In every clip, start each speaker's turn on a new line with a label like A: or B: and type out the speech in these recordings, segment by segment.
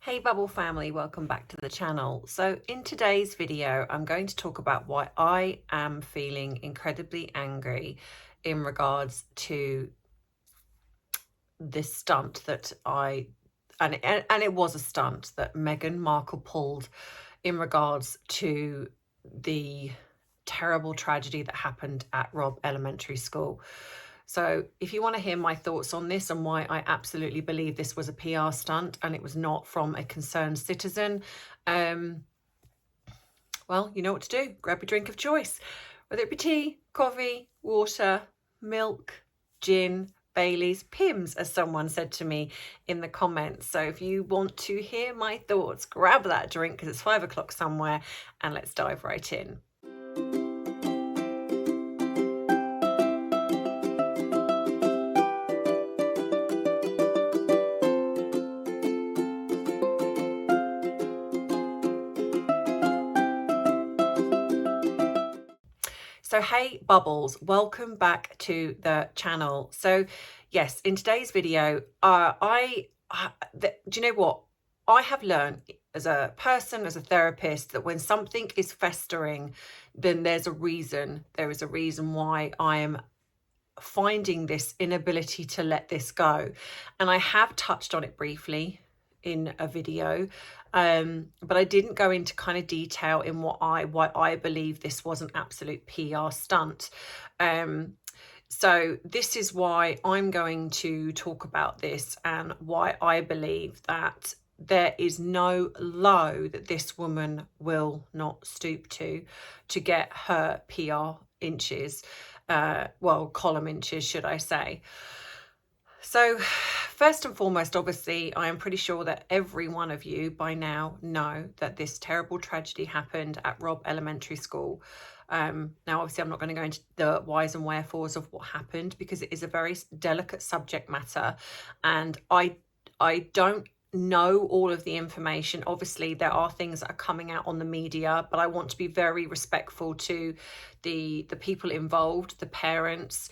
A: Hey Bubble family, welcome back to the channel. So in today's video, I'm going to talk about why I am feeling incredibly angry in regards to this stunt that and it was a stunt that Meghan Markle pulled in regards to the terrible tragedy that happened at Robb Elementary School. So if you want to hear my thoughts on this and why I absolutely believe this was a PR stunt and it was not from a concerned citizen, well, you know what to do. Grab your drink of choice, whether it be tea, coffee, water, milk, gin, Bailey's, Pimm's, as someone said to me in the comments. So if you want to hear my thoughts, grab that drink because it's 5 o'clock somewhere and let's dive right in. So hey Bubbles, welcome back to the channel. So yes, in today's video, do you know what? I have learned as a person, as a therapist, that when something is festering, then there's a reason. There is a reason why I am finding this inability to let this go. And I have touched on it briefly in a video, but I didn't go into kind of detail in why I believe this was an absolute PR stunt. So this is why I'm going to talk about this and why I believe that there is no low that this woman will not stoop to get her PR inches, column inches, should I say. So first and foremost, obviously, I am pretty sure that every one of you by now know that this terrible tragedy happened at Robb Elementary School. Now, obviously, I'm not going to go into the whys and wherefores of what happened because it is a very delicate subject matter. And I don't know all of the information. Obviously, there are things that are coming out on the media, but I want to be very respectful to the people involved, the parents,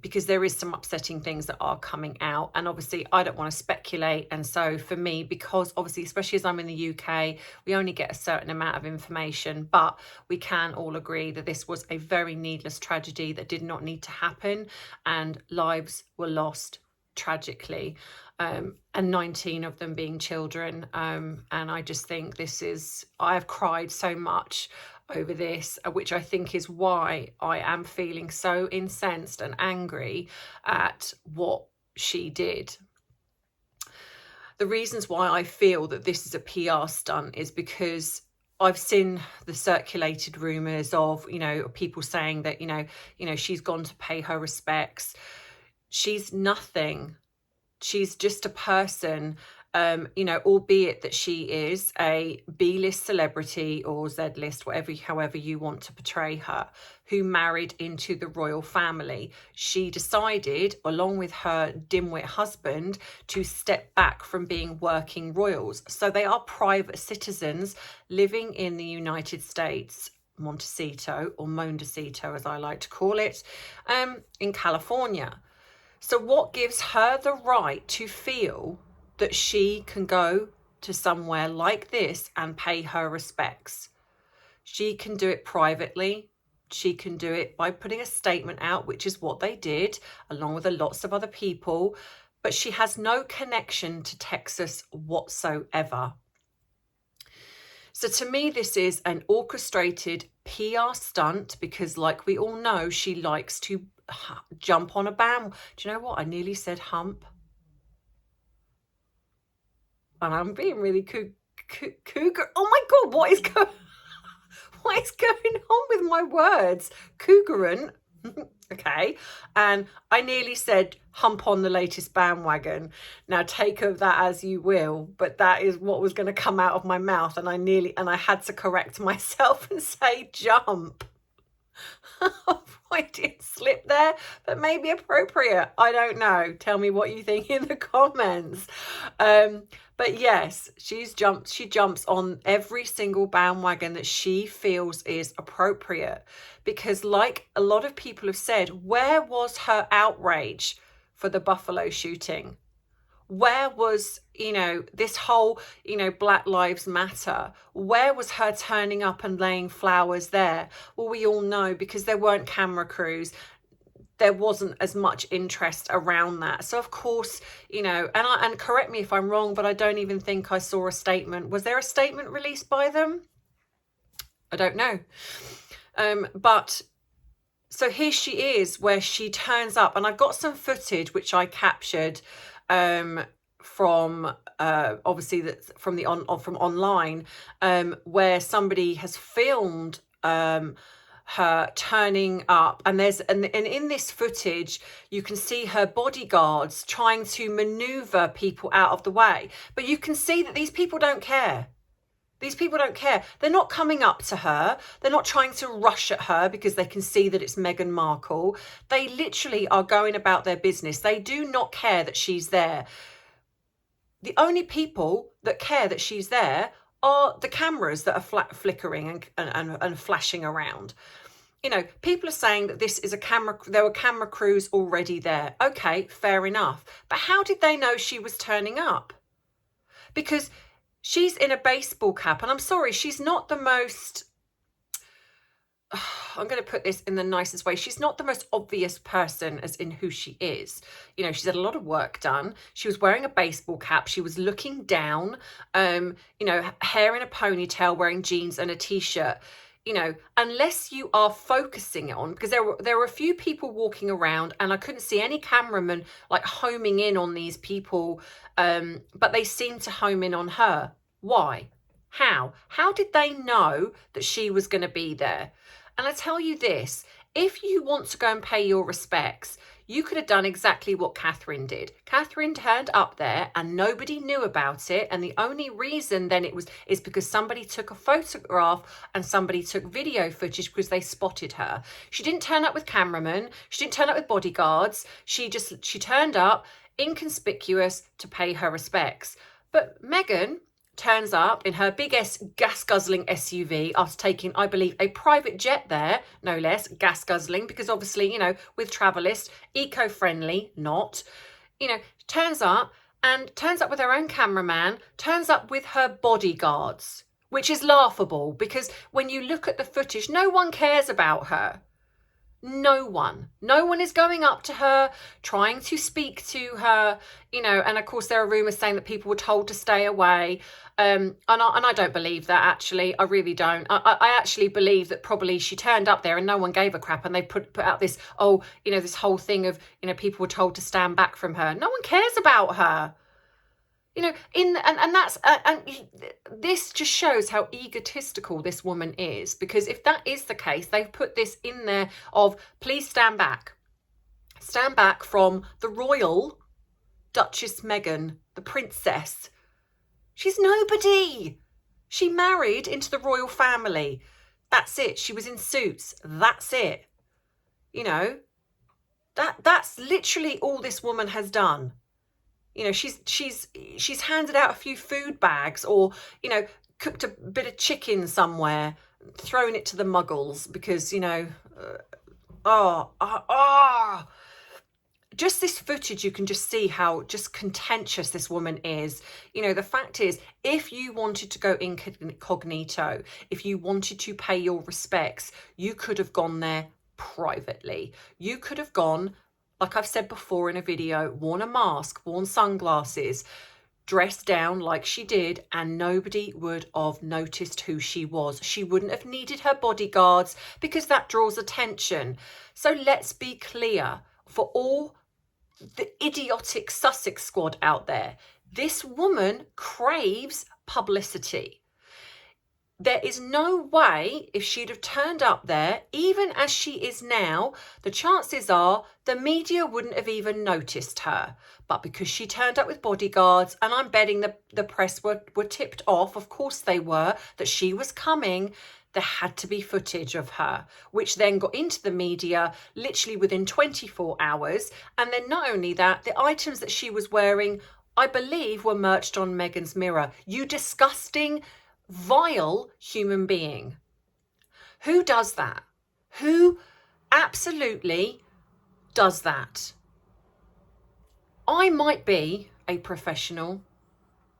A: because there is some upsetting things that are coming out, and obviously I don't want to speculate. And so for me, because obviously, especially as I'm in the UK, we only get a certain amount of information, but we can all agree that this was a very needless tragedy that did not need to happen, and lives were lost tragically, and 19 of them being children. And I just think I have cried so much over this, which I think is why I am feeling so incensed and angry at what she did. The reasons why I feel that this is a PR stunt is because I've seen the circulated rumours of, people saying that, she's gone to pay her respects. She's nothing. She's just a person, albeit that she is a B-list celebrity or Z-list, however you want to portray her, who married into the royal family. She decided, along with her dimwit husband, to step back from being working royals. So they are private citizens living in the United States, Montecito, or Mondecito as I like to call it, in California. So what gives her the right to feel that she can go to somewhere like this and pay her respects? She can do it privately. She can do it by putting a statement out, which is what they did, along with lots of other people. But she has no connection to Texas whatsoever. So to me, this is an orchestrated PR stunt because, like we all know, she likes to jump on a band. Do you know what? I nearly said hump. And I'm being really cougar. Oh my God, what is going on with my words? Cougarant. Okay. And I nearly said hump on the latest bandwagon. Now take of that as you will, but that is what was going to come out of my mouth. And I had to correct myself and say jump. I did slip there, but maybe appropriate. I don't know. Tell me what you think in the comments. But yes, she jumps on every single bandwagon that she feels is appropriate, because like a lot of people have said, where was her outrage for the Buffalo shooting? Where was, this whole, Black Lives Matter? Where was her turning up and laying flowers there? Well, we all know, because there weren't camera crews. There wasn't as much interest around that. So of course, and correct me if I'm wrong, but I don't even think I saw a statement. Was there a statement released by them? I don't know. But so here she is, where she turns up, and I've got some footage which I captured from obviously that from from online, where somebody has filmed her turning up, and in this footage you can see her bodyguards trying to maneuver people out of the way, but you can see that these people don't care. These people don't care. They're not coming up to her. They're not trying to rush at her because they can see that it's Meghan Markle. They literally are going about their business. They do not care that she's there. The only people that care that she's there are the cameras that are flickering and flashing around. People are saying that this is a camera. There were camera crews already there. Okay, fair enough. But how did they know she was turning up? Because she's in a baseball cap, and I'm sorry, she's not the most, I'm going to put this in the nicest way, she's not the most obvious person as in who she is. She's had a lot of work done. She was wearing a baseball cap. She was looking down, hair in a ponytail, wearing jeans and a t-shirt. Unless you are focusing on, because there were a few people walking around, and I couldn't see any cameramen like homing in on these people, but they seemed to home in on her. Why? How did they know that she was going to be there? And I tell you this, if you want to go and pay your respects, you could have done exactly what Catherine did. Catherine turned up there and nobody knew about it. And the only reason then is because somebody took a photograph and somebody took video footage because they spotted her. She didn't turn up with cameramen. She didn't turn up with bodyguards. She turned up inconspicuous to pay her respects. But Meghan turns up in her big gas-guzzling SUV after taking, I believe, a private jet there, no less, gas-guzzling, because obviously, with Travelist, eco-friendly, not, turns up with her own cameraman, turns up with her bodyguards, which is laughable, because when you look at the footage, no one cares about her. No one is going up to her, trying to speak to her, and of course there are rumours saying that people were told to stay away, and I don't believe that, actually. I really don't. I actually believe that probably she turned up there and no one gave a crap, and they put out this, this whole thing of, people were told to stand back from her. No one cares about her. And this just shows how egotistical this woman is, because if that is the case, they've put this in there of, please stand back from the royal Duchess Meghan, the princess. She's nobody. She married into the royal family. That's it. She was in suits. That's it. That's literally all this woman has done. She's handed out a few food bags, or, cooked a bit of chicken somewhere, thrown it to the muggles because, just this footage, you can just see how just contentious this woman is. The fact is, if you wanted to go incognito, if you wanted to pay your respects, you could have gone there privately. You could have gone, like I've said before in a video, worn a mask, worn sunglasses, dressed down like she did, and nobody would have noticed who she was. She wouldn't have needed her bodyguards, because that draws attention. So let's be clear, for all the idiotic Sussex squad out there, this woman craves publicity. There is no way, if she'd have turned up there, even as she is now, the chances are the media wouldn't have even noticed her. But because she turned up with bodyguards, and I'm betting the press were tipped off, of course they were, that she was coming, there had to be footage of her, which then got into the media literally within 24 hours. And then not only that, the items that she was wearing, I believe, were merched on Meghan's mirror. You disgusting, vile human being. Who does that? Who absolutely does that? I might be a professional.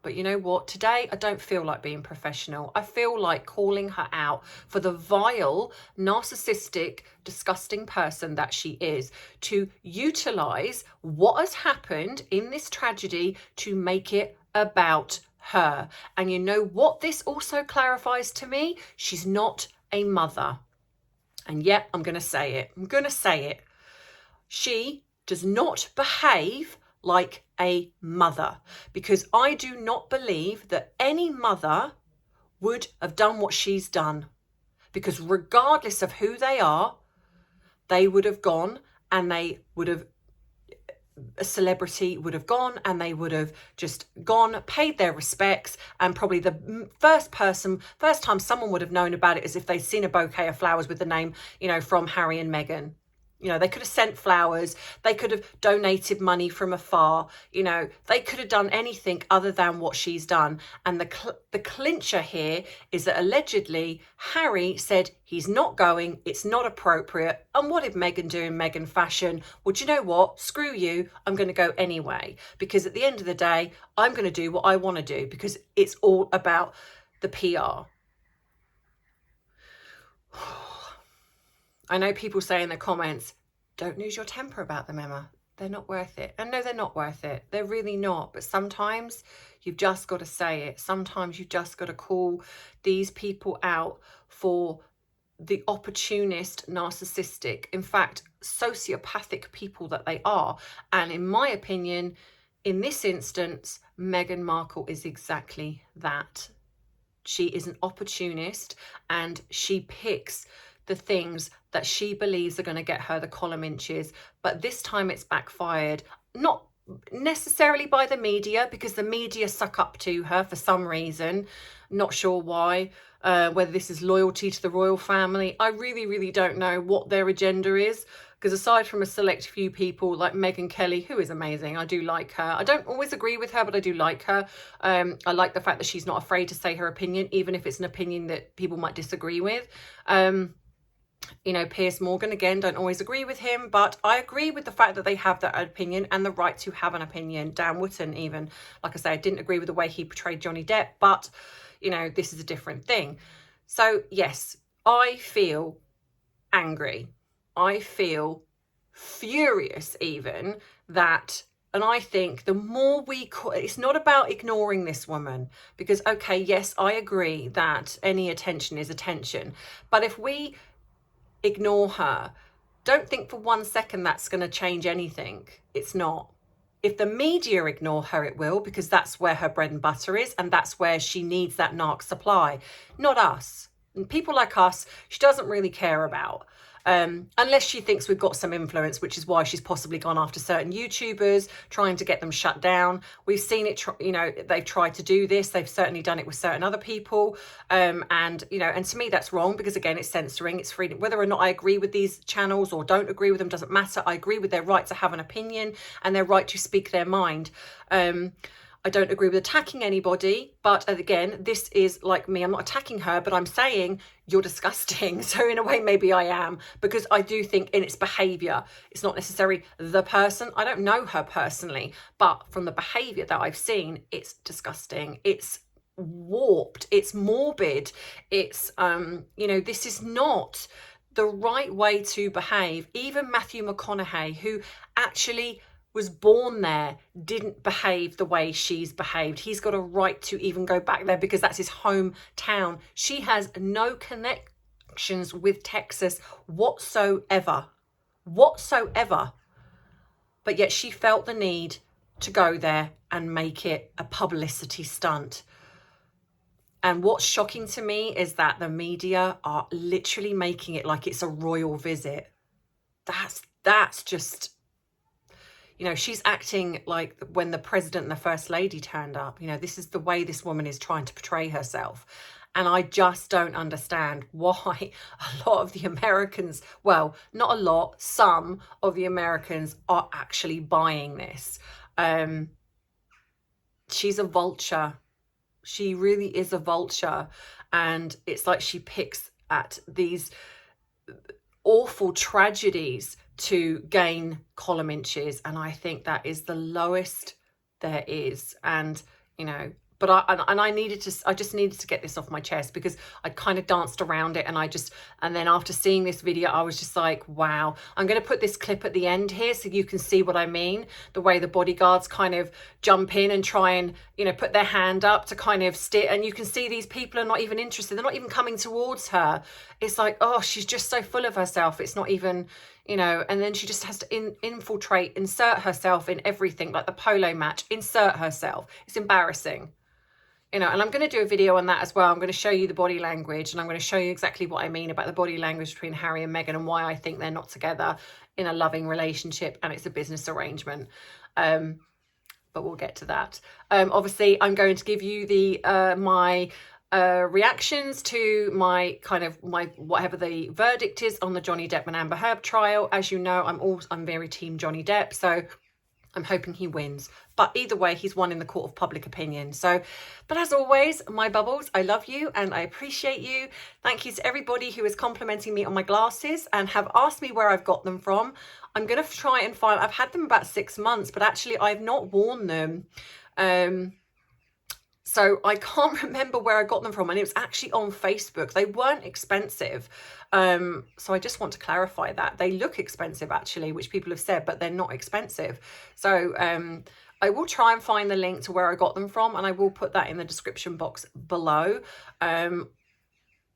A: But you know what? Today, I don't feel like being professional. I feel like calling her out for the vile, narcissistic, disgusting person that she is, to utilize what has happened in this tragedy to make it about her. And you know what this also clarifies to me? She's not a mother. And yet, I'm going to say it. I'm going to say it. She does not behave like a mother, because I do not believe that any mother would have done what she's done, because regardless of who they are, they would have gone and they would have, a celebrity would have gone and they would have just gone, paid their respects, and probably the first time someone would have known about it is if they'd seen a bouquet of flowers with the name, from Harry and Meghan. They could have sent flowers. They could have donated money from afar. They could have done anything other than what she's done. And the clincher here is that allegedly Harry said he's not going. It's not appropriate. And what did Meghan do in Meghan fashion? Well, do you know what? Screw you. I'm going to go anyway. Because at the end of the day, I'm going to do what I want to do, because it's all about the PR. I know people say in the comments, don't lose your temper about them, Emma. They're not worth it. And no, they're not worth it. They're really not. But sometimes you've just got to say it. Sometimes you've just got to call these people out for the opportunist, narcissistic, in fact, sociopathic people that they are. And in my opinion, in this instance, Meghan Markle is exactly that. She is an opportunist, and she picks the things that she believes are going to get her the column inches. But this time it's backfired, not necessarily by the media, because the media suck up to her for some reason. Not sure why, whether this is loyalty to the royal family. I really, really don't know what their agenda is, because aside from a select few people like Megyn Kelly, who is amazing, I do like her. I don't always agree with her, but I do like her. I like the fact that she's not afraid to say her opinion, even if it's an opinion that people might disagree with. Piers Morgan, again, don't always agree with him, but I agree with the fact that they have that opinion and the right to have an opinion. Dan Wootton, even, like I say, I didn't agree with the way he portrayed Johnny Depp, but, this is a different thing. So, yes, I feel angry. I feel furious even that, and I think the more it's not about ignoring this woman, because, okay, yes, I agree that any attention is attention, but if we ignore her, don't think for 1 second that's going to change anything. It's not. If the media ignore her, it will, because that's where her bread and butter is, and that's where she needs that narc supply. Not us. And people like us, she doesn't really care about. Unless she thinks we've got some influence, which is why she's possibly gone after certain YouTubers, trying to get them shut down. We've seen it, they've tried to do this. They've certainly done it with certain other people. And to me, that's wrong, because again, it's censoring, it's freedom. Whether or not I agree with these channels or don't agree with them doesn't matter. I agree with their right to have an opinion and their right to speak their mind. I don't agree with attacking anybody, but again, this is like me. I'm not attacking her, but I'm saying you're disgusting. So in a way, maybe I am, because I do think in its behavior, it's not necessarily the person. I don't know her personally, but from the behavior that I've seen, it's disgusting. It's warped. It's morbid. It's, this is not the right way to behave. Even Matthew McConaughey, who actually was born there, didn't behave the way she's behaved. He's got a right to even go back there, because that's his hometown. She has no connections with Texas whatsoever. But yet she felt the need to go there and make it a publicity stunt. And what's shocking to me is that the media are literally making it like it's a royal visit. That's just... she's acting like when the president and the first lady turned up. This is the way this woman is trying to portray herself. And I just don't understand why a lot of the Americans, well, not a lot, some of the Americans are actually buying this. She's a vulture. She really is a vulture. And it's like she picks at these awful tragedies to gain column inches, and I think that is the lowest there is. And, you know, but I just needed to get this off my chest, because I kind of danced around it, and then after seeing this video, I was just like, wow. I'm going to put this clip at the end here so you can see what I mean. The way the bodyguards kind of jump in and try and, you know, put their hand up to kind of steer, and you can see these people are not even interested. They're not even coming towards her. It's like, oh, she's just so full of herself. It's not even, you know, and then she just has to infiltrate, insert herself in everything, like the polo match, insert herself. It's embarrassing. You know, and I'm going to do a video on that as well. I'm going to show you the body language, and I'm going to show you exactly what I mean about the body language between Harry and Meghan, and why I think they're not together in a loving relationship and it's a business arrangement. But we'll get to that. Obviously, I'm going to give you the my reactions to my whatever the verdict is on the Johnny Depp and Amber Heard trial. As you know, I'm very team Johnny Depp, so I'm hoping he wins. But either way, he's won in the court of public opinion. So, but as always, my bubbles, I love you and I appreciate you. Thank you to everybody who is complimenting me on my glasses and have asked me where I've got them from. I'm going to try and find, I've had them about 6 months, but actually I've not worn them. So I can't remember where I got them from, and it was actually on Facebook. They weren't expensive. So I just want to clarify that. They look expensive actually, which people have said, but they're not expensive. So I will try and find the link to where I got them from, and I will put that in the description box below.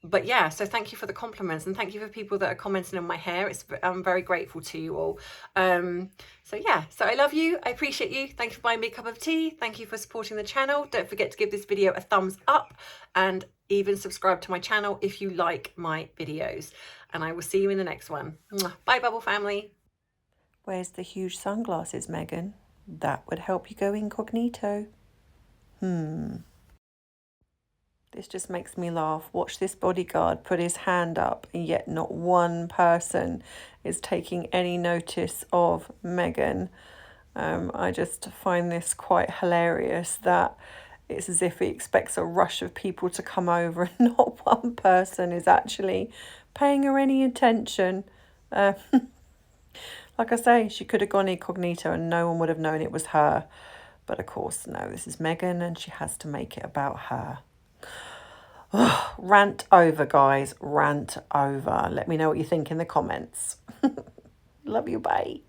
A: But yeah, so thank you for the compliments, and thank you for people that are commenting on my hair. I'm very grateful to you all. So yeah, so I love you. I appreciate you. Thank you for buying me a cup of tea. Thank you for supporting the channel. Don't forget to give this video a thumbs up, and even subscribe to my channel if you like my videos. And I will see you in the next one. Bye, Bubble family.
B: Where's the huge sunglasses, Meghan? That would help you go incognito. This just makes me laugh. Watch this bodyguard put his hand up, and yet not one person is taking any notice of Meghan. I just find this quite hilarious, that it's as if he expects a rush of people to come over and not one person is actually paying her any attention. Like I say, she could have gone incognito and no one would have known it was her. But of course, no, this is Meghan and she has to make it about her. Rant over, guys. Rant over. Let me know what you think in the comments. Love you. Bye.